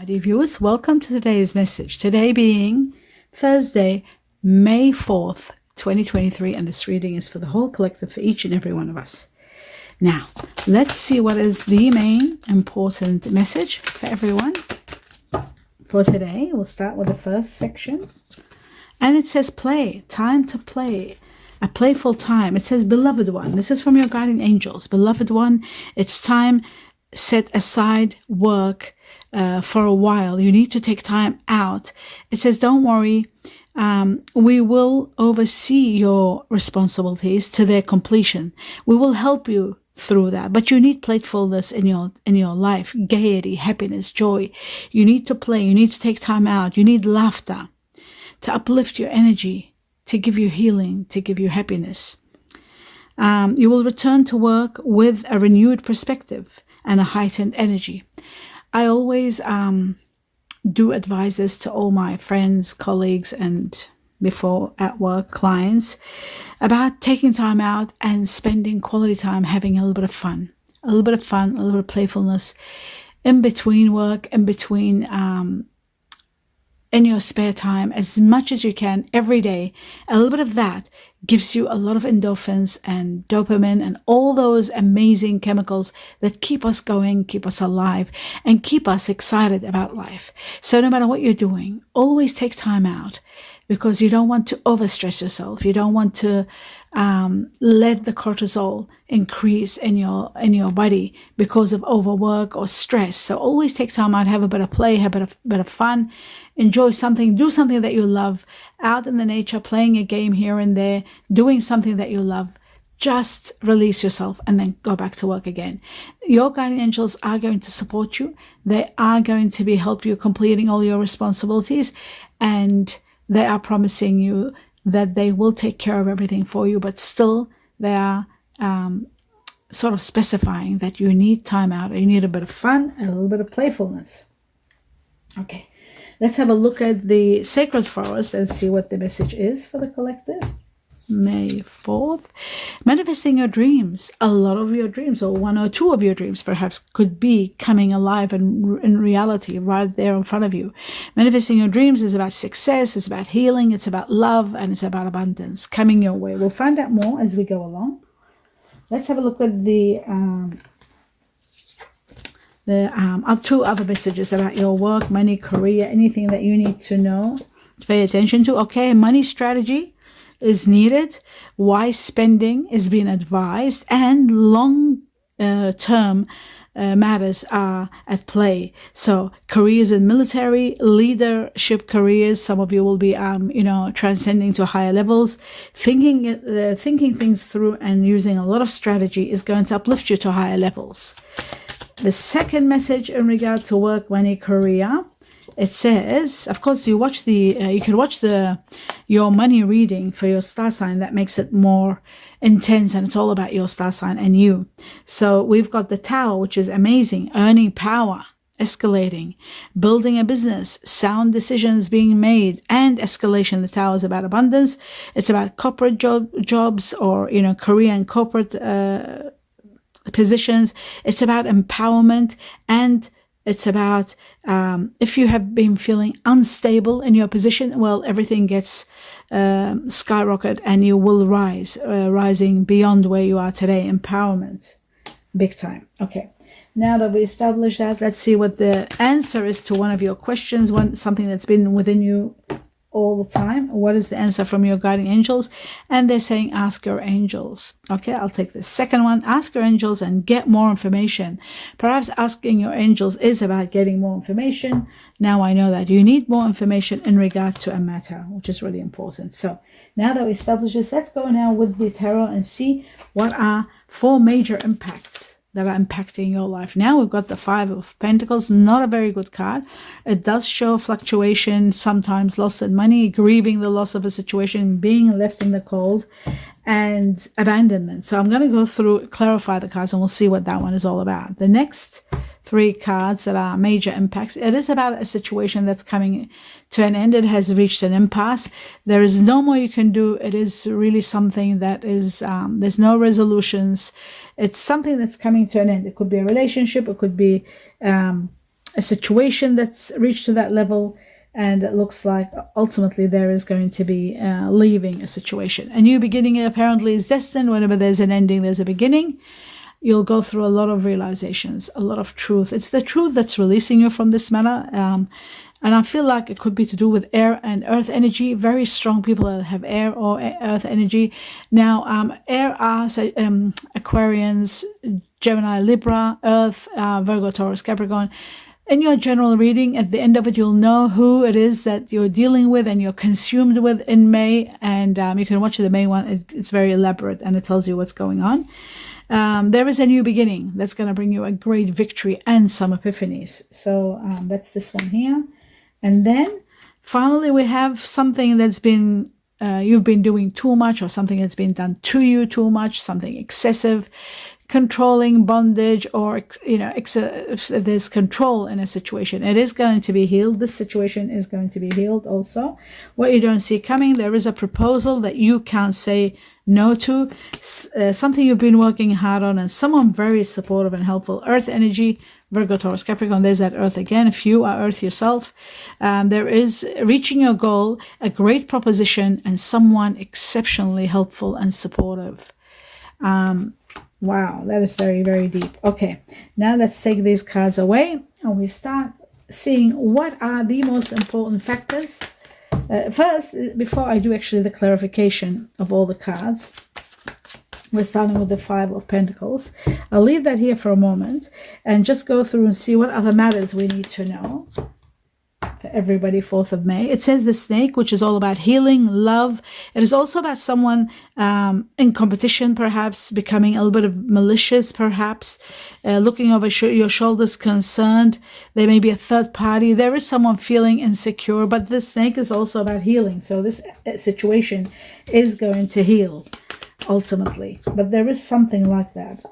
Dear viewers, welcome to today's message. Today being Thursday, May 4th, 2023, and this reading is for the whole collective, for each and every one of us. Now, let's see what is the main important message for everyone for today. We'll start with the first section. And it says play, time to play, a playful time. It says beloved one. This is from your guardian angels. Beloved one, it's time, set aside work for a while. You need to take time out. It says, don't worry. We will oversee your responsibilities to their completion. We will help you through that, but you need playfulness in your life, gaiety, happiness, joy. You need to play. You need to take time out. You need laughter to uplift your energy, to give you healing, to give you happiness. You will return to work with a renewed perspective and a heightened energy. I always do advise this to all my friends, colleagues, and before at work clients about taking time out and spending quality time, having a little bit of fun, a little bit of playfulness in between work, in between in your spare time, as much as you can every day. A little bit of that gives you a lot of endorphins and dopamine and all those amazing chemicals that keep us going, keep us alive, and keep us excited about life. So no matter what you're doing, always take time out, because you don't want to overstress yourself. You don't want to let the cortisol increase in your body because of overwork or stress. So always take time out, have a bit of play, have a bit of fun, enjoy something, do something that you love, out in the nature, playing a game here and there, doing something that you love. Just release yourself and then go back to work again. Your guardian angels are going to support you. They are going to help you completing all your responsibilities, and they are promising you that they will take care of everything for you, but still they are sort of specifying that you need time out, or you need a bit of fun and a little bit of playfulness. Okay, let's have a look at the sacred forest and see what the message is for the collective. May 4th, manifesting your dreams. A lot of your dreams, or one or two of your dreams perhaps, could be coming alive and in reality right there in front of you. Manifesting your dreams is about success, it's about healing, it's about love, and it's about abundance coming your way. We'll find out more as we go along. Let's have a look at the two other messages about your work, money, career, anything that you need to know, to pay attention to. Okay, money strategy is needed. Wise spending is being advised, and long-term matters are at play. So careers in military, leadership careers, some of you will be transcending to higher levels. Thinking things through and using a lot of strategy is going to uplift you to higher levels. The second message in regard to work, money, career, it says, of course, you can watch your money reading for your star sign. That makes it more intense, and it's all about your star sign and you. So we've got the Tower, which is amazing, earning power, escalating, building a business, sound decisions being made, and escalation. The Tower is about abundance. It's about corporate jobs, or career and corporate positions. It's about empowerment, and it's about if you have been feeling unstable in your position, well, everything gets skyrocketed and you will rising beyond where you are today. Empowerment, big time. Okay, now that we established that, let's see what the answer is to one of your questions, something that's been within you all the time. What is the answer from your guardian angels? And they're saying, ask your angels. Okay, I'll take the second one. Ask your angels and get more information. Perhaps asking your angels is about getting more information. Now I know that you need more information in regard to a matter, which is really important. So now that we established this, let's go now with the tarot and see what are 4 major impacts that are impacting your life. Now we've got the 5 of Pentacles, not a very good card. It does show fluctuation, sometimes loss in money, grieving the loss of a situation, being left in the cold, and abandonment. So I'm going to go through, clarify the cards, and we'll see what that one is all about. The next 3 cards that are major impacts, it is about a situation that's coming to an end. It has reached an impasse. There is no more you can do. It is really something that is, there's no resolutions. It's something that's coming to an end. It could be a relationship. It could be a situation that's reached to that level, and it looks like ultimately there is going to be leaving a situation. A new beginning apparently is destined. Whenever there's an ending, there's a beginning. You'll go through a lot of realizations, a lot of truth. It's the truth that's releasing you from this matter. And I feel like it could be to do with air and earth energy. Very strong people that have air or earth energy. Now, air are Aquarians, Gemini, Libra, earth, Virgo, Taurus, Capricorn. In your general reading, at the end of it, you'll know who it is that you're dealing with and you're consumed with in May. And you can watch the May one. It's very elaborate and it tells you what's going on. There is a new beginning that's going to bring you a great victory and some epiphanies. So that's this one here. And then finally, we have something that's been, you've been doing too much, or something that's been done to you too much, something excessive, controlling, bondage, or, if there's control in a situation, it is going to be healed. This situation is going to be healed also. What you don't see coming, there is a proposal that you can't say no to, something you've been working hard on, and someone very supportive and helpful. Earth energy, Virgo, Taurus, Capricorn, there's that earth again. If you are earth yourself, there is reaching your goal, a great proposition, and someone exceptionally helpful and supportive. Wow, that is very, very deep. Okay, now let's take these cards away and we start seeing what are the most important factors. First, before I do actually the clarification of all the cards, we're starting with the Five of Pentacles. I'll leave that here for a moment and just go through and see what other matters we need to know for everybody. 4th of May. It says the snake, which is all about healing, love. It is also about someone in competition, perhaps becoming a little bit of malicious, perhaps looking over your shoulders, concerned. There may be a third party. There is someone feeling insecure, but the snake is also about healing. So this situation is going to heal ultimately, but there is something like that.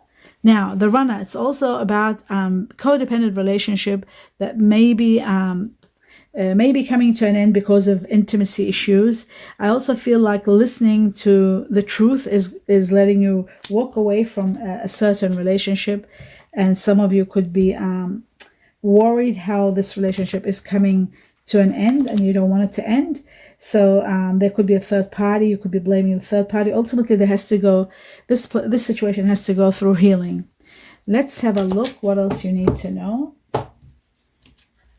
Now, the runner, it's also about codependent relationship that may be coming to an end because of intimacy issues. I also feel like listening to the truth is letting you walk away from a certain relationship, and some of you could be worried how this relationship is coming to an end and you don't want it to end. So there could be a third party. You could be blaming the third party. Ultimately, there has to go, this situation has to go through healing. Let's have a look what else you need to know.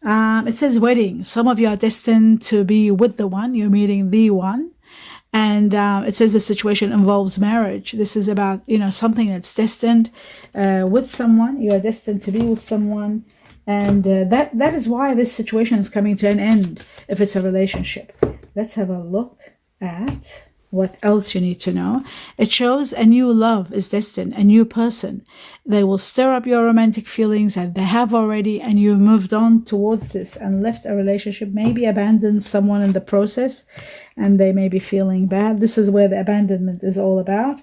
It says wedding. Some of you are destined to be with the one. You're meeting the one. And it says the situation involves marriage. This is about, something that's destined with someone. You are destined to be with someone. And that is why this situation is coming to an end, if it's a relationship. Let's have a look at what else you need to know. It shows a new love is destined, a new person. They will stir up your romantic feelings, and they have already, and you've moved on towards this and left a relationship, maybe abandoned someone in the process, and they may be feeling bad. This is where the abandonment is all about.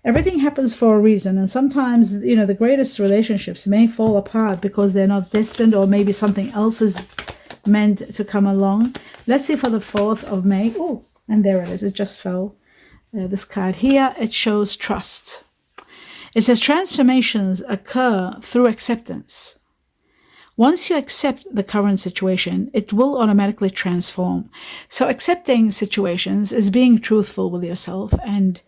Everything happens for a reason, and sometimes, the greatest relationships may fall apart because they're not destined, or maybe something else is meant to come along. Let's see for the 4th of May. Oh, and there it is. It just fell. This card here, it shows trust. It says transformations occur through acceptance. Once you accept the current situation, it will automatically transform. So accepting situations is being truthful with yourself and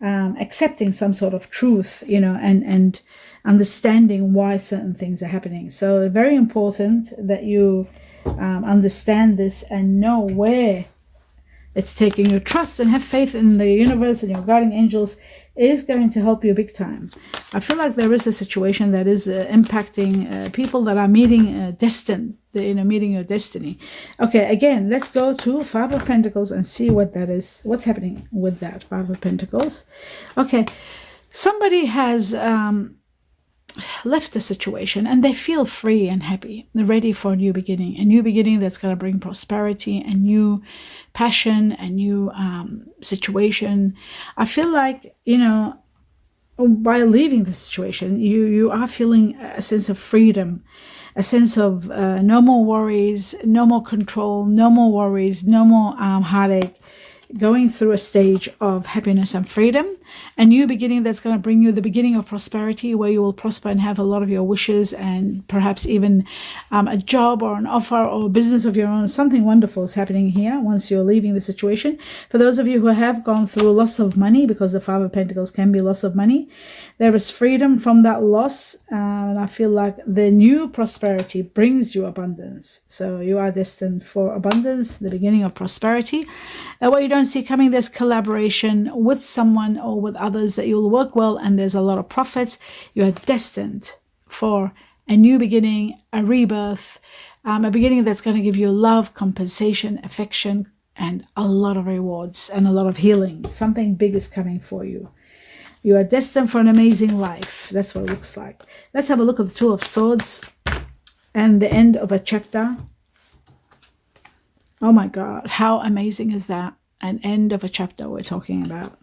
accepting some sort of truth, and understanding why certain things are happening. So very important that you understand this and know where it's taking you. Trust and have faith in the universe and your guardian angels is going to help you big time. I feel like there is a situation that is impacting people that are meeting meeting your destiny. Okay, again, let's go to 5 of Pentacles and see what that is. What's happening with that 5 of Pentacles? Okay, somebody has left the situation and they feel free and happy. They're ready for a new beginning that's going to bring prosperity and new passion and new situation. I feel like, by leaving the situation, you are feeling a sense of freedom, a sense of no more worries, no more control, no more worries, no more heartache, going through a stage of happiness and freedom. a new beginning that's going to bring you the beginning of prosperity, where you will prosper and have a lot of your wishes, and perhaps even a job or an offer or a business of your own. Something wonderful is happening here once you're leaving the situation. For those of you who have gone through loss of money, because the Five of Pentacles can be loss of money, there is freedom from that loss, and I feel like the new prosperity brings you abundance. So you are destined for abundance, the beginning of prosperity. What you don't see coming, there's collaboration with someone or with others that you'll work well, and there's a lot of profits. You are destined for a new beginning, a rebirth, a beginning that's going to give you love, compensation, affection, and a lot of rewards and a lot of healing. Something big is coming for you. You are destined for an amazing life. That's what it looks like. Let's have a look at the Two of Swords and the end of a chapter. Oh my God, how amazing is that? An end of a chapter we're talking about.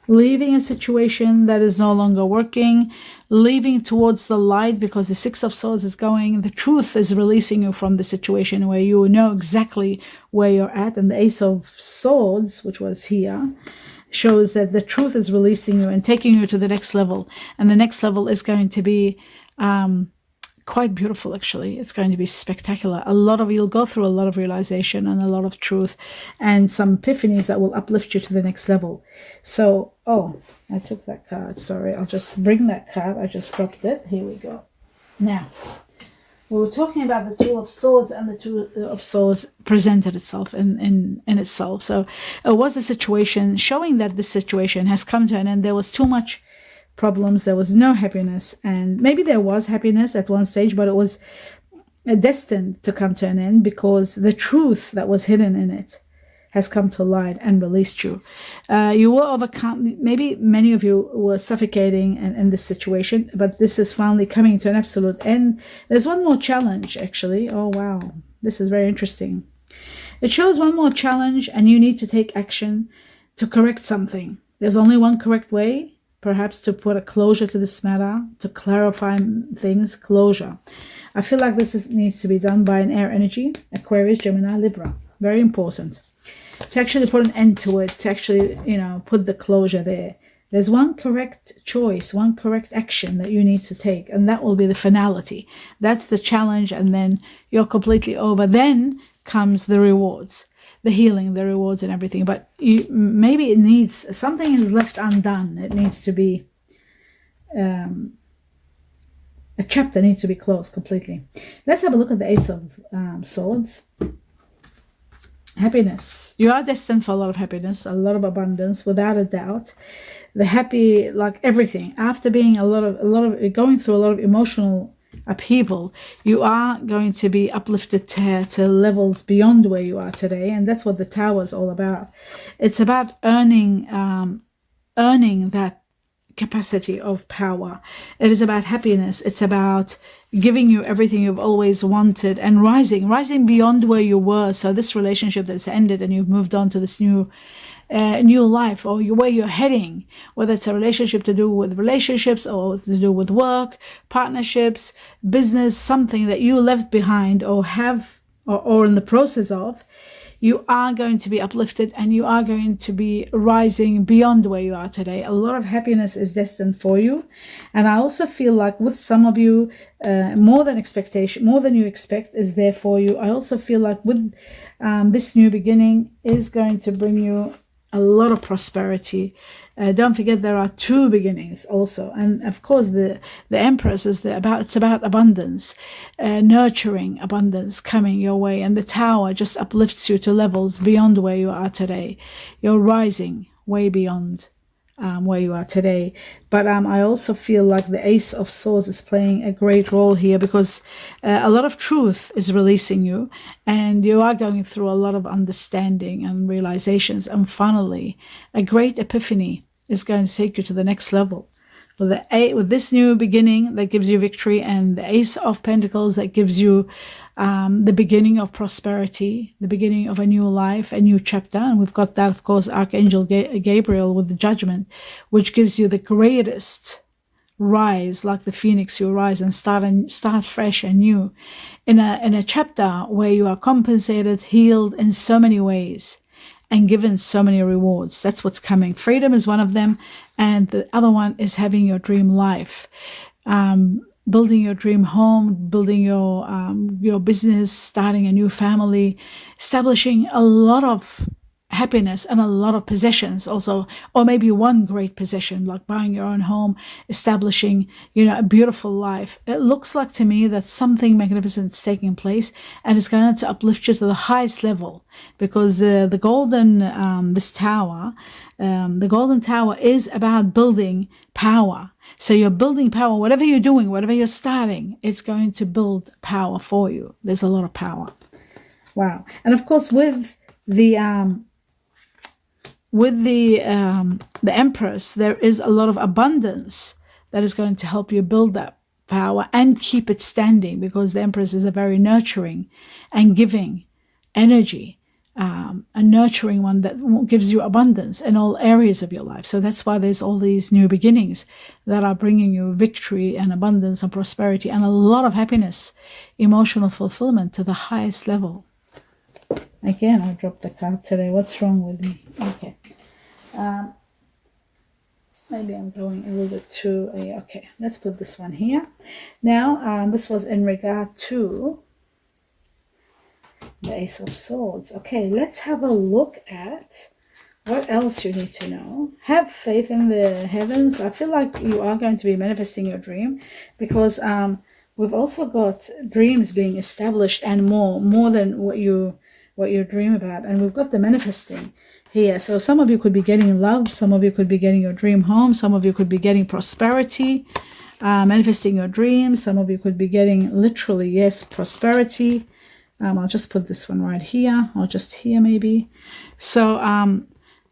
Leaving a situation that is no longer working, leaving towards the light, because the Six of Swords is going, the truth is releasing you from the situation where you know exactly where you're at. And the Ace of Swords, which was here, shows that the truth is releasing you and taking you to the next level. And the next level is going to be quite beautiful, actually. It's going to be spectacular. You'll go through a lot of realization and a lot of truth and some epiphanies that will uplift you to the next level. So, oh, I took that card. Sorry, I'll just bring that card. I just dropped it. Here we go. Now, we were talking about the Two of Swords, and the Two of Swords presented itself in itself. So it was a situation showing that this situation has come to an end. There was too much problems. There was no happiness, and maybe there was happiness at one stage, but it was destined to come to an end because the truth that was hidden in it has come to light and released you. You will overcome, maybe many of you were suffocating in this situation, but this is finally coming to an absolute end. There's one more challenge, actually. Oh, wow. This is very interesting. It shows one more challenge, and you need to take action to correct something. There's only one correct way, perhaps, to put a closure to this matter, to clarify things, closure. I feel like this needs to be done by an air energy, Aquarius, Gemini, Libra. Very important. To actually put an end to it, to actually, put the closure there. There's one correct choice, one correct action that you need to take, and that will be the finality. That's the challenge, and then you're completely over. Then comes the rewards, the healing, the rewards and everything. But maybe it needs, something is left undone. It needs to be, a chapter needs to be closed completely. Let's have a look at the Ace of Swords. Happiness. You are destined for a lot of happiness, a lot of abundance, without a doubt. The happy, like everything, after being going through a lot of emotional upheaval, you are going to be uplifted to levels beyond where you are today, and that's what the Tower is all about. It's about earning that capacity of power. It is about happiness. It's about giving you everything you've always wanted and rising beyond where you were. So this relationship that's ended and you've moved on to this new life, or where you're heading, whether it's a relationship to do with relationships or to do with work, partnerships, business, something that you left behind or have or in the process of, you are going to be uplifted and you are going to be rising beyond where you are today. A lot of happiness is destined for you. And I also feel like with some of you, more than you expect is there for you. I also feel like with this new beginning is going to bring you a lot of prosperity. Don't forget there are two beginnings also, and of course the Empress is it's about abundance, nurturing abundance coming your way, and the Tower just uplifts you to levels beyond where you are today. You're rising way beyond where you are today. But I also feel like the Ace of Swords is playing a great role here, because a lot of truth is releasing you, and you are going through a lot of understanding and realizations, and finally a great epiphany is going to take you to the next level. With this new beginning that gives you victory, and the Ace of Pentacles that gives you the beginning of prosperity, the beginning of a new life, a new chapter. And we've got that, of course, Archangel Gabriel with the Judgment, which gives you the greatest rise, like the phoenix. You rise and start fresh and new in a chapter where you are compensated, healed in so many ways. and given so many rewards. That's what's coming. Freedom is one of them, and the other one is having your dream life, building your dream home, building your business, starting a new family, establishing a lot of happiness and a lot of possessions also, or maybe one great possession like buying your own home, establishing, you know, a beautiful life. It looks like to me that something magnificent is taking place, and it's going to uplift you to the highest level, because the golden this tower, the golden tower is about building power. So you're building power. Whatever you're doing, whatever you're starting, it's going to build power for you. There's a lot of power. Wow. And of course, with the Empress, there is a lot of abundance that is going to help you build that power and keep it standing, because the Empress is a very nurturing and giving energy, a nurturing one that gives you abundance in all areas of your life. So that's why there's all these new beginnings that are bringing you victory and abundance and prosperity and a lot of happiness, emotional fulfillment to the highest level. Again, I dropped the card today. What's wrong with me? Okay. Maybe I'm going a little bit too... okay, let's put this one here. Now, this was in regard to the Ace of Swords. Okay, let's have a look at what else you need to know. Have faith in the heavens. I feel like you are going to be manifesting your dream, because we've also got dreams being established and more than what you dream about. And we've got the manifesting here. So some of you could be getting love, some of you could be getting your dream home, some of you could be getting prosperity, manifesting your dreams. Some of you could be getting literally, yes, prosperity. I'll just put this one right here, or just here maybe. So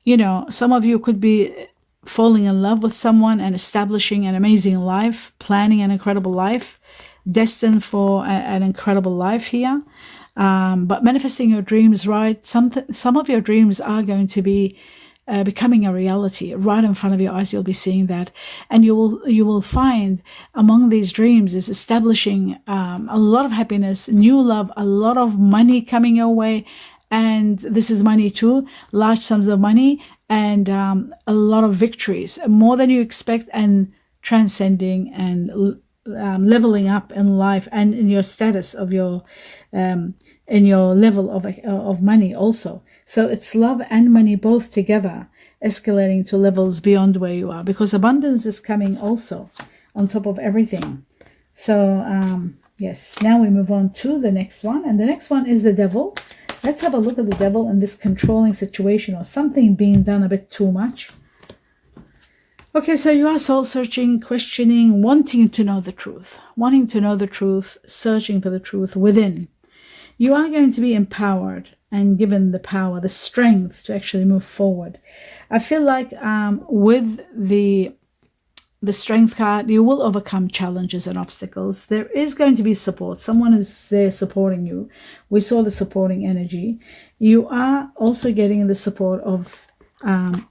you know, some of you could be falling in love with someone and establishing an amazing life, planning an incredible life, destined for an incredible life here. But manifesting your dreams, right? Some of your dreams are going to be becoming a reality right in front of your eyes. You'll be seeing that, and you will find among these dreams is establishing a lot of happiness, new love, a lot of money coming your way, and this is money too, large sums of money, and a lot of victories, more than you expect, and transcending and leveling up in life and in your status of your in your level of money also. So it's love and money both together, escalating to levels beyond where you are, because abundance is coming also on top of everything. So yes, now we move on to the next one, and the next one is the Devil. Let's have a look at the Devil in this controlling situation, or something being done a bit too much. Okay, so you are soul searching, questioning, wanting to know the truth, searching for the truth within. You are going to be empowered and given the power, the strength to actually move forward. I feel like with the Strength card, you will overcome challenges and obstacles. There is going to be support. Someone is there supporting you. We saw the supporting energy. You are also getting the support of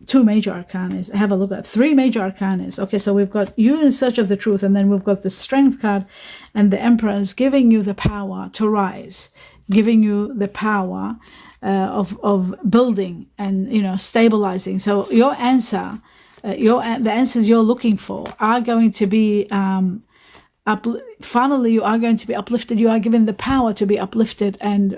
two major arcanas. Have a look at three major arcanas. Okay, so we've got you in search of the truth, and then we've got the Strength card and the Emperor giving you the power to rise, giving you the power of building and, you know, stabilizing. So your answer, the answers you're looking for are going to be finally you are going to be uplifted. You are given the power to be uplifted and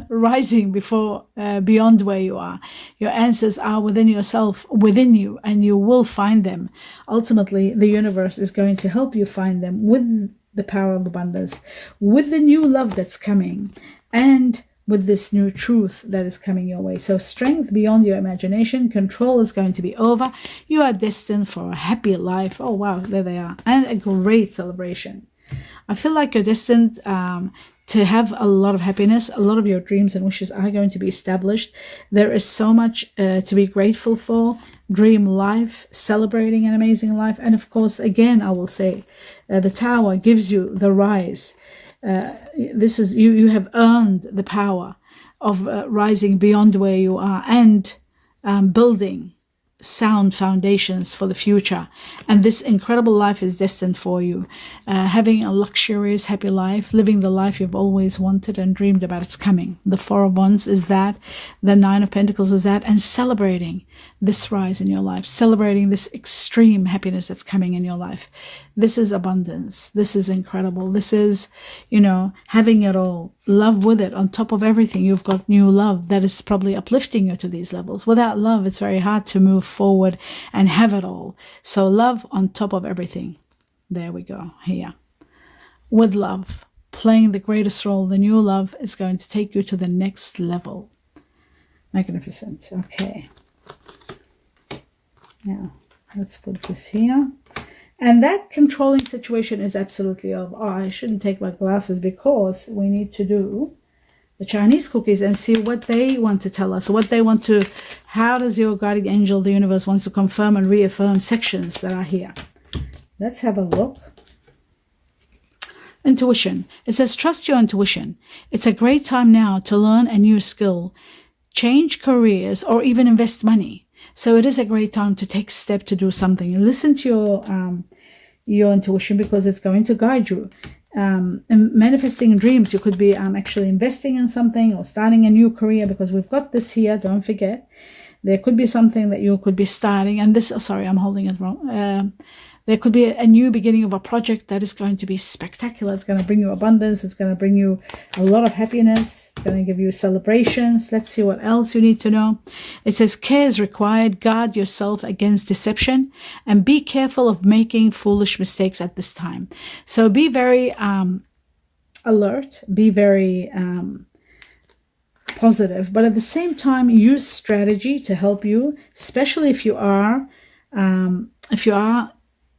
rising before beyond where you are. Your answers are within yourself, within you, and you will find them. Ultimately, the universe is going to help you find them with the power of abundance, with the new love that's coming, and with this new truth that is coming your way. So strength beyond your imagination, control is going to be over. You are destined for a happy life. Oh wow, there they are, and a great celebration. I feel like you're destined to have a lot of happiness. A lot of your dreams and wishes are going to be established. There is so much to be grateful for. Dream life, celebrating an amazing life. And of course, again, I will say, the Tower gives you the rise. This is you have earned the power of rising beyond where you are and building sound foundations for the future, and this incredible life is destined for you. Having a luxurious, happy life, living the life you've always wanted and dreamed about, it's coming. The Four of Wands is that, the Nine of Pentacles is that, and celebrating this rise in your life, celebrating this extreme happiness that's coming in your life. This is abundance. This is incredible. This is, you know, having it all, love with it. On top of everything, you've got new love that is probably uplifting you to these levels. Without love, it's very hard to move forward and have it all. So love on top of everything. There we go, here. With love, playing the greatest role, the new love is going to take you to the next level. Magnificent. Okay. Now, let's put this here. And that controlling situation is absolutely over. Oh, I shouldn't take my glasses because we need to do the Chinese cookies and see what they want to tell us, what they want to, how does your guardian angel, the universe, wants to confirm and reaffirm sections that are here. Let's have a look. Intuition. It says, trust your intuition. It's a great time now to learn a new skill, change careers, or even invest money. So it is a great time to take a step to do something. Listen to your intuition, because it's going to guide you. And manifesting dreams, you could be actually investing in something or starting a new career, because we've got this here, don't forget. There could be something that you could be starting, and this, oh, sorry, I'm holding it wrong. There could be a new beginning of a project that is going to be spectacular. It's going to bring you abundance. It's going to bring you a lot of happiness. It's going to give you celebrations. Let's see what else you need to know. It says, care is required. Guard yourself against deception and be careful of making foolish mistakes at this time. So be very alert. Be very positive. But at the same time, use strategy to help you, especially if you are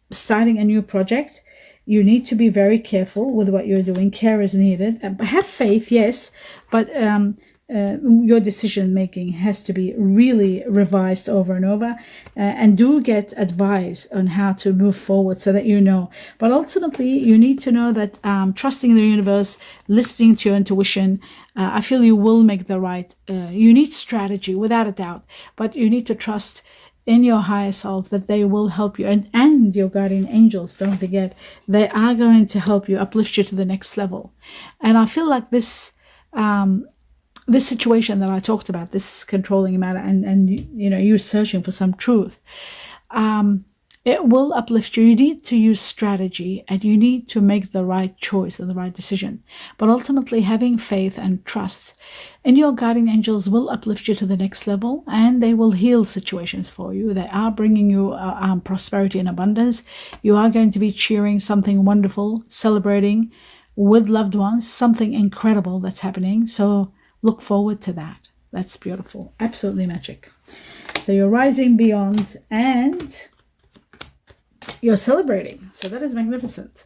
starting a new project. You need to be very careful with what you're doing. Care is needed. Have faith, yes, but your decision making has to be really revised over and over, and do get advice on how to move forward so that you know. But ultimately, you need to know that trusting the universe, listening to your intuition, I feel you will make the right. You need strategy without a doubt, but you need to trust in your higher self that they will help you, and your guardian angels, don't forget, they are going to help you, uplift you to the next level. And I feel like this this situation that I talked about, this controlling matter, and you know, you searching for some truth, it will uplift you. You need to use strategy, and you need to make the right choice and the right decision. But ultimately, having faith and trust in your guardian angels will uplift you to the next level, and they will heal situations for you. They are bringing you prosperity and abundance. You are going to be cheering something wonderful, celebrating with loved ones, something incredible that's happening. So look forward to that. That's beautiful. Absolutely magic. So you're rising beyond, and you're celebrating. So that is magnificent.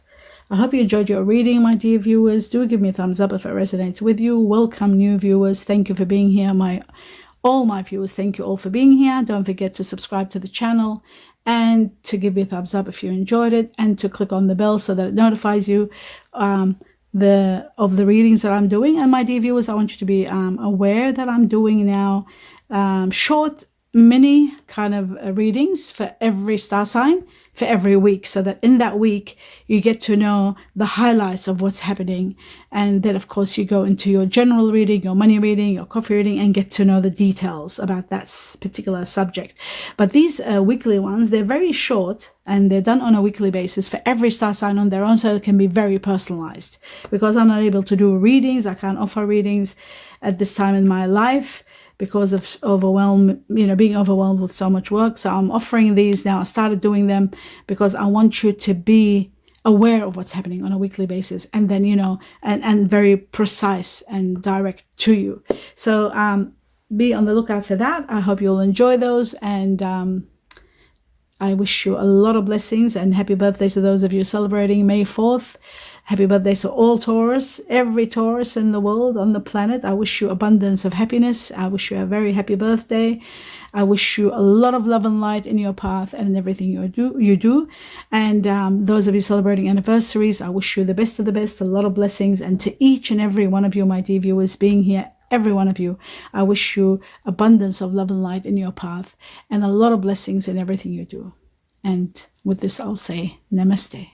I hope you enjoyed your reading, my dear viewers. Do give me a thumbs up if it resonates with you. Welcome new viewers. Thank you for being here. All my viewers, thank you all for being here. Don't forget to subscribe to the channel and to give me a thumbs up if you enjoyed it, and to click on the bell so that it notifies you of the readings that I'm doing. And my dear viewers, I want you to be aware that I'm doing now short mini kind of readings for every star sign for every week, so that in that week you get to know the highlights of what's happening, and then of course you go into your general reading, your money reading, your coffee reading, and get to know the details about that particular subject. But these weekly ones, they're very short, and they're done on a weekly basis for every star sign on their own, so it can be very personalized. Because I'm not able to do readings, I can't offer readings at this time in my life because of being overwhelmed with so much work. So I'm offering these now. I started doing them because I want you to be aware of what's happening on a weekly basis, and then, you know, and very precise and direct to you. So be on the lookout for that. I hope you'll enjoy those, and I wish you a lot of blessings, and happy birthday to those of you celebrating May 4th. Happy birthday to all Taurus, every Taurus in the world, on the planet. I wish you abundance of happiness. I wish you a very happy birthday. I wish you a lot of love and light in your path and in everything you do. And those of you celebrating anniversaries, I wish you the best of the best, a lot of blessings. And to each and every one of you, my dear viewers, being here every one of you. I wish you abundance of love and light in your path and a lot of blessings in everything you do. And with this, I'll say namaste.